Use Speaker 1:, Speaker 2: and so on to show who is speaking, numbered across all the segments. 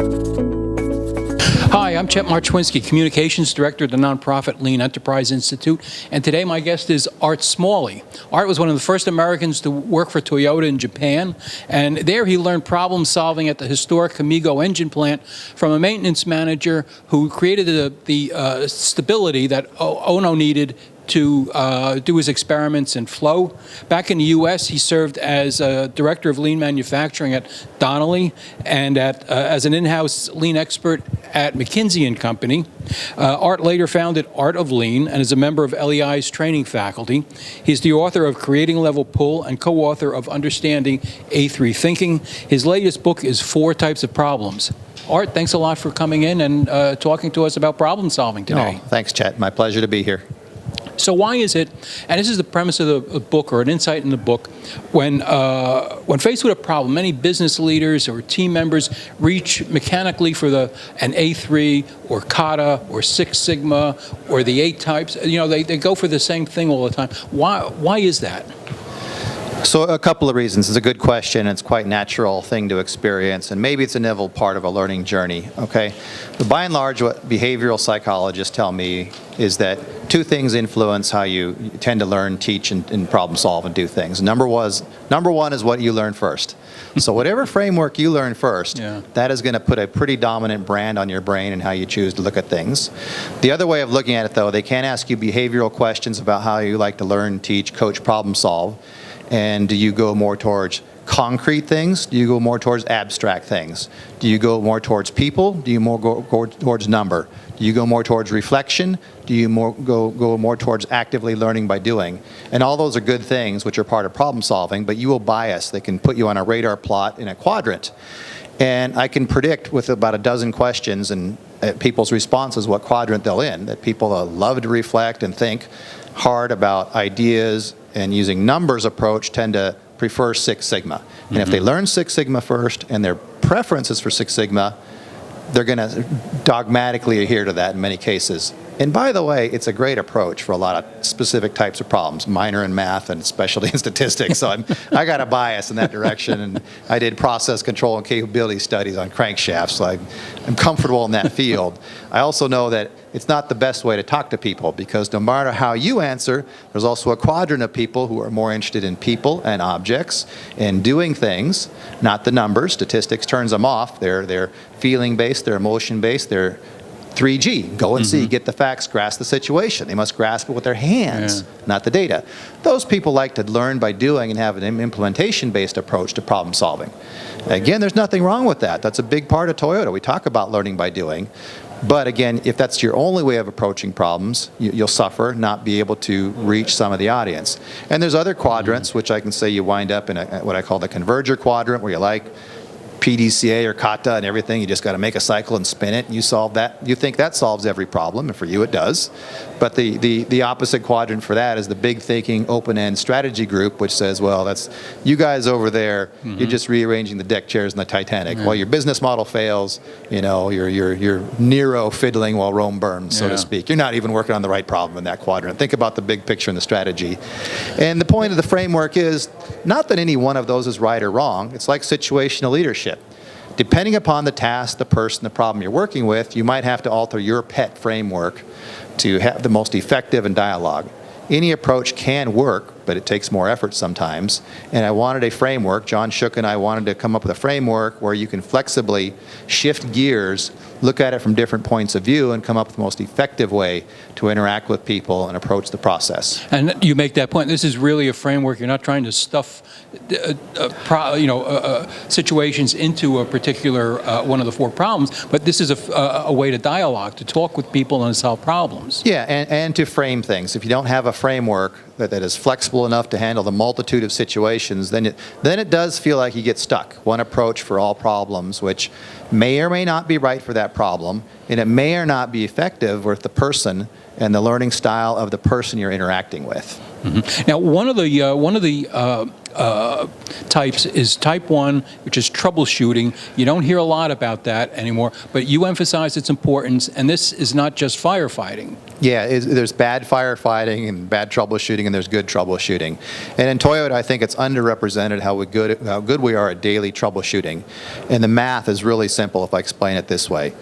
Speaker 1: Hi, I'm Chet Marchwinski, Communications Director at the nonprofit Lean Enterprise Institute, and today my guest is Art Smalley. Art was one of the first Americans to work for Toyota in Japan, and there he learned problem solving at the historic Amigo engine plant from a maintenance manager who created the stability that Ono needed to do his experiments in flow. Back in the U.S., he served as Director of Lean Manufacturing at Donnelly and as an in-house Lean expert at McKinsey & Company. Art later founded Art of Lean and is a member of LEI's training faculty. He's the author of Creating Level Pull and co-author of Understanding A3 Thinking. His latest book is 4 Types of Problems. Art, thanks a lot for coming in and talking to us about problem solving today.
Speaker 2: Oh, thanks, Chet. My pleasure to be here.
Speaker 1: So why is it, and this is the premise of the book, or an insight in the book, when faced with a problem, many business leaders or team members reach mechanically for an A3 or kata or Six Sigma or the 8 types. You know, they go for the same thing all the time. Why is that?
Speaker 2: So a couple of reasons. It's a good question. It's quite a natural thing to experience, and maybe it's an inevitable part of a learning journey, okay? But by and large, what behavioral psychologists tell me is that 2 things influence how you tend to learn, teach, and problem solve and do things. Number one is what you learn first. So whatever framework you learn first, that is going to put a pretty dominant brand on your brain and how you choose to look at things. The other way of looking at it, though, they can ask you behavioral questions about how you like to learn, teach, coach, problem solve. And do you go more towards concrete things? Do you go more towards abstract things? Do you go more towards people? Do you go towards number? Do you go more towards reflection? Do you go more towards actively learning by doing? And all those are good things, which are part of problem solving, but you will bias. They can put you on a radar plot in a quadrant. And I can predict with about a dozen questions and people's responses what quadrant they'll in, that people love to reflect and think hard about ideas and using numbers approach tend to prefer Six Sigma. And if they learn Six Sigma first and their preference is for Six Sigma, they're going to dogmatically adhere to that in many cases. And by the way, it's a great approach for a lot of specific types of problems, minor in math and specialty in statistics. So I got a bias in that direction, and I did process control and capability studies on crankshafts, so I'm comfortable in that field. I also know that it's not the best way to talk to people, because no matter how you answer, there's also a quadrant of people who are more interested in people and objects and doing things, not the numbers. Statistics turns them off. They're feeling-based, they're emotion-based, they're 3G, go and see, get the facts, grasp the situation. They must grasp it with their hands, not the data. Those people like to learn by doing and have an implementation-based approach to problem solving. Again, there's nothing wrong with that. That's a big part of Toyota. We talk about learning by doing. But again, if that's your only way of approaching problems, you'll suffer, not be able to reach some of the audience. And there's other quadrants, which I can say you wind up in what I call the converger quadrant, where you like PDCA or kata and everything. You just got to make a cycle and spin it, and you solve that. You think that solves every problem, and for you it does. But the opposite quadrant for that is the big thinking, open-end strategy group, which says, well, that's you guys over there, you're just rearranging the deck chairs in the Titanic. While your business model fails, you know, you're Nero fiddling while Rome burns, so to speak. You're not even working on the right problem in that quadrant. Think about the big picture and the strategy. And the point of the framework is not that any one of those is right or wrong. It's like situational leadership. Depending upon the task, the person, the problem you're working with, you might have to alter your pet framework to have the most effective in dialogue. Any approach can work, but it takes more effort sometimes. And I wanted a framework. John Shook and I wanted to come up with a framework where you can flexibly shift gears, look at it from different points of view, and come up with the most effective way to interact with people and approach the process.
Speaker 1: And you make that point. This is really a framework. You're not trying to stuff situations into a particular one of the 4 problems, but this is a way to dialogue, to talk with people and solve problems.
Speaker 2: Yeah, and to frame things. If you don't have a framework that is flexible enough to handle the multitude of situations, then it does feel like you get stuck. One approach for all problems, which may or may not be right for that problem, and it may or not be effective with the person and the learning style of the person you're interacting with.
Speaker 1: Now, one of the types is type 1, which is troubleshooting. You don't hear a lot about that anymore, but you emphasize its importance, and this is not just firefighting.
Speaker 2: Yeah, there's bad firefighting and bad troubleshooting, and there's good troubleshooting. And in Toyota, I think it's underrepresented how good we are at daily troubleshooting. And the math is really simple if I explain it this way.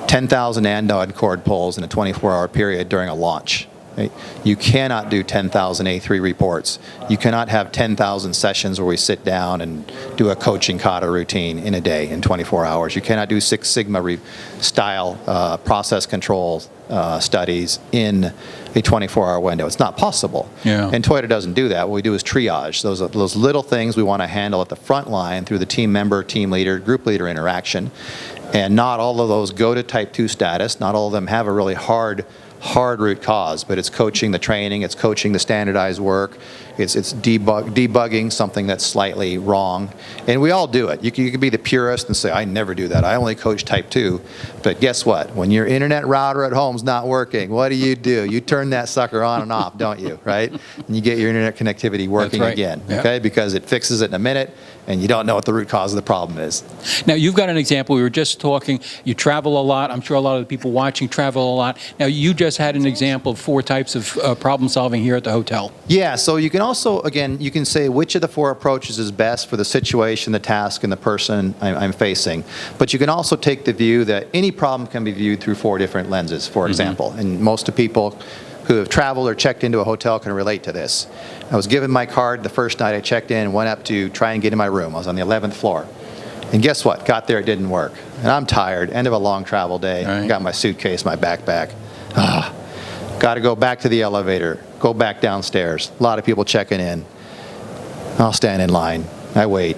Speaker 2: 10,000 anode cord pulls in a 24-hour period during a launch. Right? You cannot do 10,000 A3 reports. You cannot have 10,000 sessions where we sit down and do a coaching kata routine in a day in 24 hours. You cannot do Six Sigma style process control studies in a 24-hour window. It's not possible.
Speaker 1: Yeah.
Speaker 2: And Toyota doesn't do that. What we do is triage. Those little things we want to handle at the front line through the team member, team leader, group leader interaction. And not all of those go to type 2 status. Not all of them have a really hard root cause, but it's coaching the training, it's coaching the standardized work, it's debugging something that's slightly wrong. And we all do it. You can be the purist and say, I never do that. I only coach type 2. But guess what? When your internet router at home's not working, what do? You turn that sucker on and off, don't you, right? And you get your internet connectivity working again, okay? Because it fixes it in a minute, and you don't know what the root cause of the problem is.
Speaker 1: Now, you've got an example. We were just talking. You travel a lot. I'm sure a lot of the people watching travel a lot. Now, you just had an example of 4 types of problem solving here at the hotel.
Speaker 2: Yeah, so you can also, again, you can say which of the 4 approaches is best for the situation, the task, and the person I'm facing. But you can also take the view that any problem can be viewed through 4 different lenses, for example. And most of people who have traveled or checked into a hotel can relate to this. I was given my card the first night I checked in and went up to try and get in my room. I was on the 11th floor. And guess what? Got there, it didn't work. And I'm tired, end of a long travel day.
Speaker 1: Right.
Speaker 2: Got my suitcase, my backpack. Got to go back to the elevator, go back downstairs. A lot of people checking in. I'll stand in line. I wait.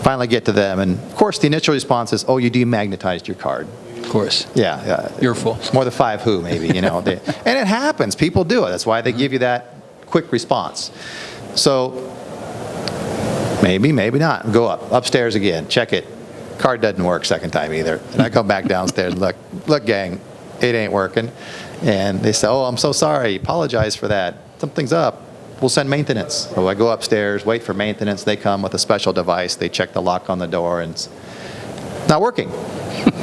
Speaker 2: Finally get to them. And of course, the initial response is, oh, you demagnetized your card.
Speaker 1: Of course.
Speaker 2: Yeah.
Speaker 1: Your fault.
Speaker 2: It's more the 5 who, maybe, you know. And it happens. People do it. That's why they give you that quick response. So maybe not. Go upstairs again. Check it. Card doesn't work second time either. And I come back downstairs and look, gang, it ain't working. And they say, oh, I'm so sorry. Apologize for that. Something's up. We'll send maintenance. So I go upstairs, wait for maintenance. They come with a special device. They check the lock on the door, and it's not working.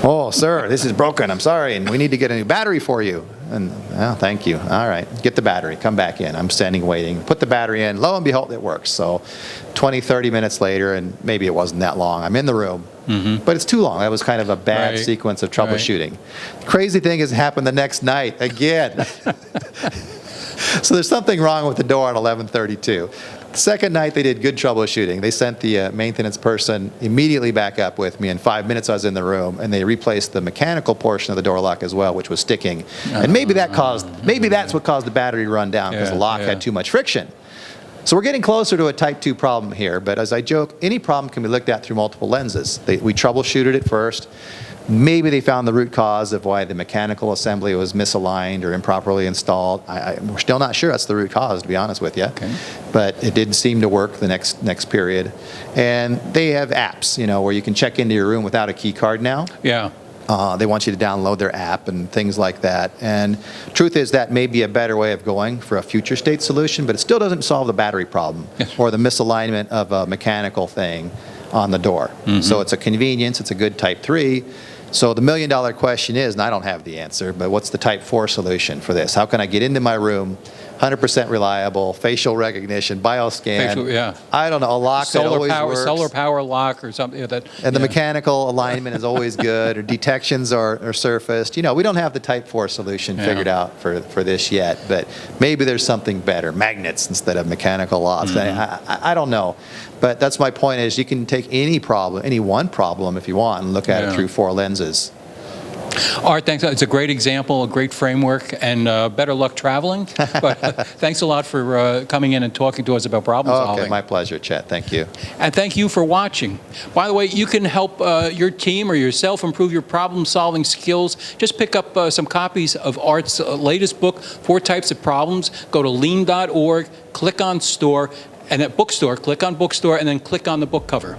Speaker 2: Oh, sir, this is broken. I'm sorry, and we need to get a new battery for you. And, oh, thank you. All right, get the battery. Come back in. I'm standing waiting. Put the battery in. Lo and behold, it works. So 20, 30 minutes later, and maybe it wasn't that long, I'm in the room. But it's too long. That was kind of a bad sequence of troubleshooting. The crazy thing is it happened the next night again. So there's something wrong with the door on 1132. The second night they did good troubleshooting. They sent the maintenance person immediately back up with me. In 5 minutes I was in the room, and they replaced the mechanical portion of the door lock as well, which was sticking. And maybe that's what caused the battery to run down, because the lock had too much friction. So we're getting closer to a type 2 problem here, but as I joke, any problem can be looked at through multiple lenses. We troubleshooted it first. Maybe they found the root cause of why the mechanical assembly was misaligned or improperly installed. We're still not sure that's the root cause, to be honest with you. Okay. But it did seem to work the next period. And they have apps, where you can check into your room without a key card now.
Speaker 1: Yeah.
Speaker 2: They want you to download their app and things like that. And truth is that may be a better way of going for a future state solution, but it still doesn't solve the battery problem or the misalignment of a mechanical thing on the door. So it's a convenience. It's a good type 3. So the million-dollar question is, and I don't have the answer, but what's the type 4 solution for this? How can I get into my room, 100% reliable, facial recognition, bioscan, I don't know, a lock that always works.
Speaker 1: Solar power lock or something.
Speaker 2: And the mechanical alignment is always good, or detections are surfaced. We don't have the type 4 solution figured out for this yet, but maybe there's something better, magnets instead of mechanical locks. I don't know. But that's my point, is you can take any one problem if you want, and look at it through 4 lenses.
Speaker 1: Art, thanks. It's a great example, a great framework, and better luck traveling. But thanks a lot for coming in and talking to us about problem solving.
Speaker 2: Okay, my pleasure, Chet. Thank you.
Speaker 1: And thank you for watching. By the way, you can help your team or yourself improve your problem-solving skills. Just pick up some copies of Art's latest book, 4 Types of Problems. Go to lean.org, click on Store, and at Bookstore, click on Bookstore, and then click on the book cover.